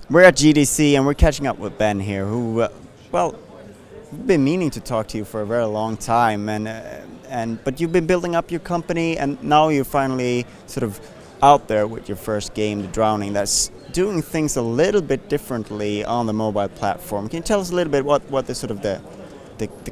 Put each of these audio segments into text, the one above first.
We're at GDC and we're catching up with Ben here, who, well, we've been meaning to talk to you for a very long time, but you've been building up your company, and now you're finally sort of out there with your first game, The Drowning, that's doing things a little bit differently on the mobile platform. Can you tell us a little bit what the sort of the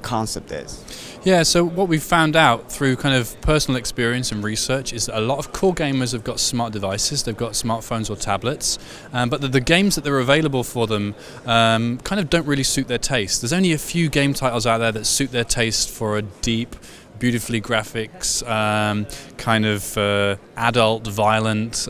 concept is? Yeah, so what we've found out through kind of personal experience and research is that a lot of core gamers have got smart devices, they've got smartphones or tablets, but the games that are available for them kind of don't really suit their taste. There's only a few game titles out there that suit their taste for a deep, beautifully graphics, kind of adult, violent,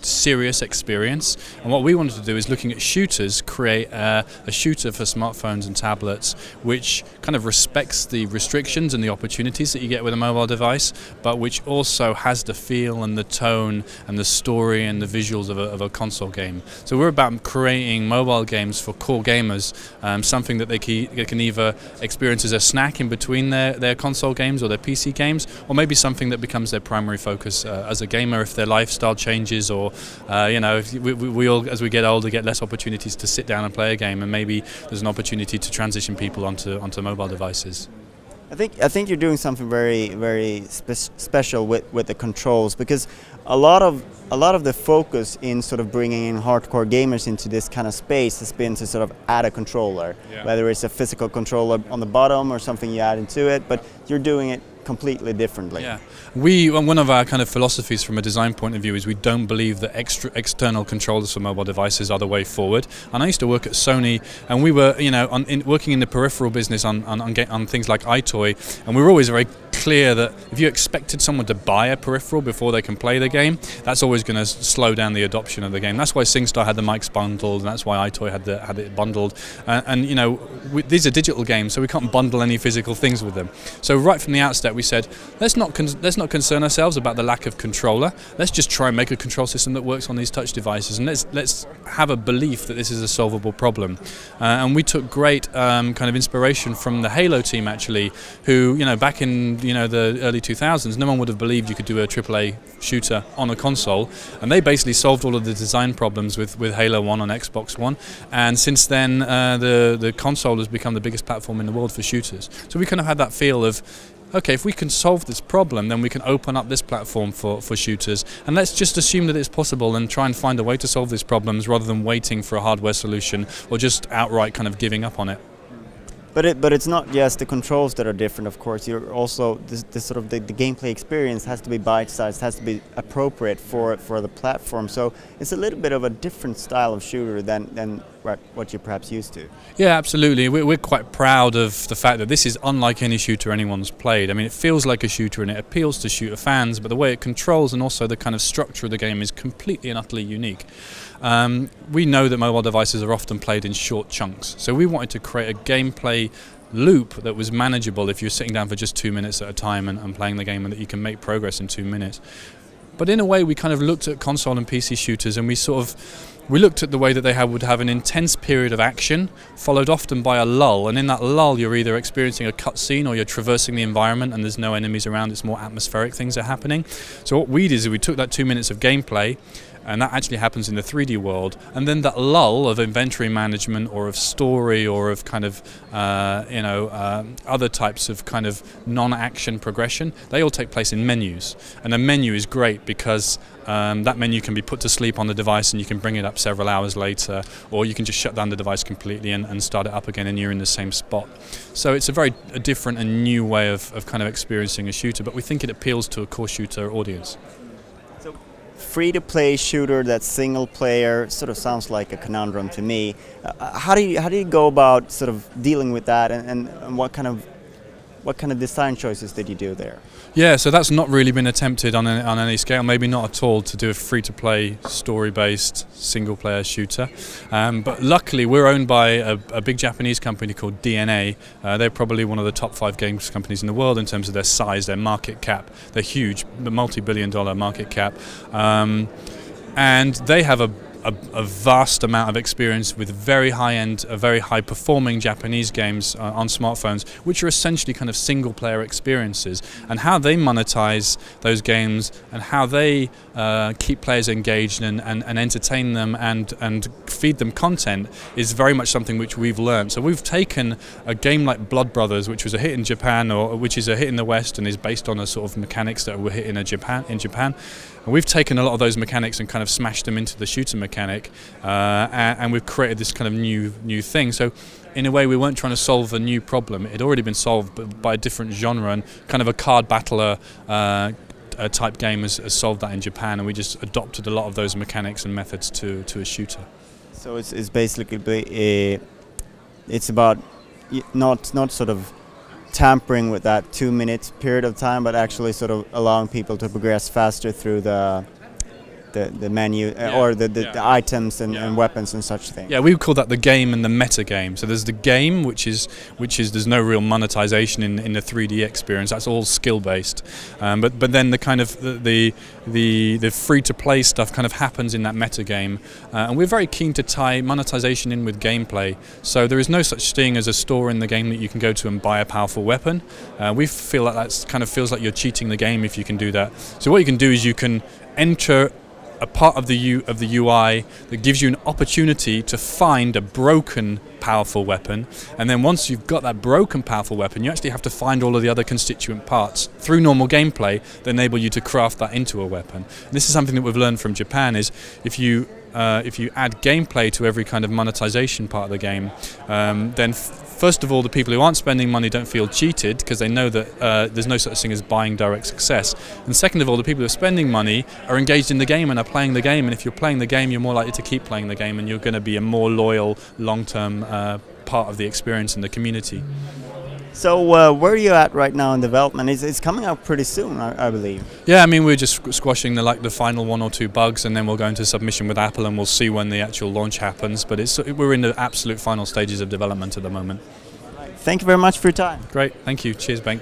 serious experience. And what we wanted to do is, looking at shooters, create a shooter for smartphones and tablets which kind of respects the restrictions and the opportunities that you get with a mobile device, but which also has the feel and the tone and the story and the visuals of a console game. So we're about creating mobile games for core gamers, something that they can either experience as a snack in between their console games or their PC games, or maybe something that becomes their primary focus as a gamer if their lifestyle changes, or you know, if we all, as we get older, get less opportunities to sit down and play a game, and maybe there's an opportunity to transition people onto mobile devices. I think you're doing something very special with the controls, because a lot of the focus in sort of bringing in hardcore gamers into this kind of space has been to sort of add a controller, whether it's a physical controller on the bottom or something you add into it, but you're doing it completely differently. Yeah, one of our kind of philosophies from a design point of view is we don't believe that external controllers for mobile devices are the way forward. And I used to work at Sony, and we were, you know, working in the peripheral business on things like iToy, and we were always very clear that if you expected someone to buy a peripheral before they can play the game, that's always going to slow down the adoption of the game. That's why SingStar had the mics bundled, and that's why iToy had it bundled. And you know, these are digital games, so we can't bundle any physical things with them. So right from the outset, we said, let's not concern ourselves about the lack of controller. Let's just try and make a control system that works on these touch devices, and let's have a belief that this is a solvable problem. And we took great kind of inspiration from the Halo team, actually, who, you know, back in the early 2000s, no one would have believed you could do a AAA shooter on a console, and they basically solved all of the design problems with Halo 1 on Xbox One, and since then the console has become the biggest platform in the world for shooters. So we kind of had that feel of, okay, if we can solve this problem, then we can open up this platform for shooters, and let's just assume that it's possible and try and find a way to solve these problems rather than waiting for a hardware solution or just outright kind of giving up on it. But it's not just the controls that are different, of course. You're also the sort of the gameplay experience has to be bite-sized, has to be appropriate for the platform. So it's a little bit of a different style of shooter than what you're perhaps used to. Yeah, absolutely. We're quite proud of the fact that this is unlike any shooter anyone's played. I mean, it feels like a shooter and it appeals to shooter fans, but the way it controls and also the kind of structure of the game is completely and utterly unique. We know that mobile devices are often played in short chunks, so we wanted to create a gameplay loop that was manageable if you're sitting down for just 2 minutes at a time and playing the game, and that you can make progress in 2 minutes. But in a way, we kind of looked at console and PC shooters, and we looked at the way that they would have an intense period of action, followed often by a lull, and in that lull you're either experiencing a cutscene or you're traversing the environment and there's no enemies around, it's more atmospheric things are happening. So what we did is we took that 2 minutes of gameplay, and that actually happens in the 3D world, and then that lull of inventory management or of story or of kind of other types of kind of non-action progression, they all take place in menus. And a menu is great because that menu can be put to sleep on the device and you can bring it up several hours later, or you can just shut down the device completely and start it up again and you're in the same spot. So it's a different and new way of kind of experiencing a shooter, but we think it appeals to a core shooter audience. Free-to-play shooter that's single player sort of sounds like a conundrum to me. How do you go about sort of dealing with that, and what kind of design choices did you do there? Yeah, so that's not really been attempted on any scale, maybe not at all, to do a free-to-play, story-based, single-player shooter. But luckily, we're owned by a big Japanese company called DeNA. They're probably one of the top 5 games companies in the world in terms of their size, their market cap. They're huge, multi-billion-dollar market cap. And they have a a vast amount of experience with very high-end, very high-performing Japanese games on smartphones, which are essentially kind of single-player experiences, and how they monetize those games and how they keep players engaged and entertain them and feed them content is very much something which we've learned. So we've taken a game like Blood Brothers, which was a hit in Japan, or which is a hit in the West and is based on a sort of mechanics that were hit in Japan. And we've taken a lot of those mechanics and kind of smashed them into the shooter mechanic, and we've created this kind of new thing. So in a way, we weren't trying to solve a new problem. It had already been solved by a different genre, and kind of a card battler type game has solved that in Japan, and we just adopted a lot of those mechanics and methods to a shooter. So it's basically it's about not sort of tampering with that 2-minute period of time, but actually sort of allowing people to progress faster through the menu or the items and weapons and such things. Yeah, we would call that the game and the meta game. So there's the game, which is there's no real monetization in the 3D experience. That's all skill based. But then the kind of the free to play stuff kind of happens in that meta game, and we're very keen to tie monetization in with gameplay. So there is no such thing as a store in the game that you can go to and buy a powerful weapon. We feel like that kind of feels like you're cheating the game if you can do that. So what you can do is you can enter a part of the UI that gives you an opportunity to find a broken powerful weapon, and then once you've got that broken powerful weapon, you actually have to find all of the other constituent parts through normal gameplay that enable you to craft that into a weapon. And this is something that we've learned from Japan, is if you add gameplay to every kind of monetization part of the game, then first of all, the people who aren't spending money don't feel cheated because they know that there's no such thing as buying direct success. And second of all, the people who are spending money are engaged in the game and are playing the game. And if you're playing the game, you're more likely to keep playing the game, and you're going to be a more loyal, long-term part of the experience in the community. So where are you at right now in development? It's coming out pretty soon, I believe. Yeah, I mean, we're just squashing the final 1 or 2 bugs, and then we'll go into submission with Apple, and we'll see when the actual launch happens. But we're in the absolute final stages of development at the moment. Thank you very much for your time. Great, thank you. Cheers, Bengt.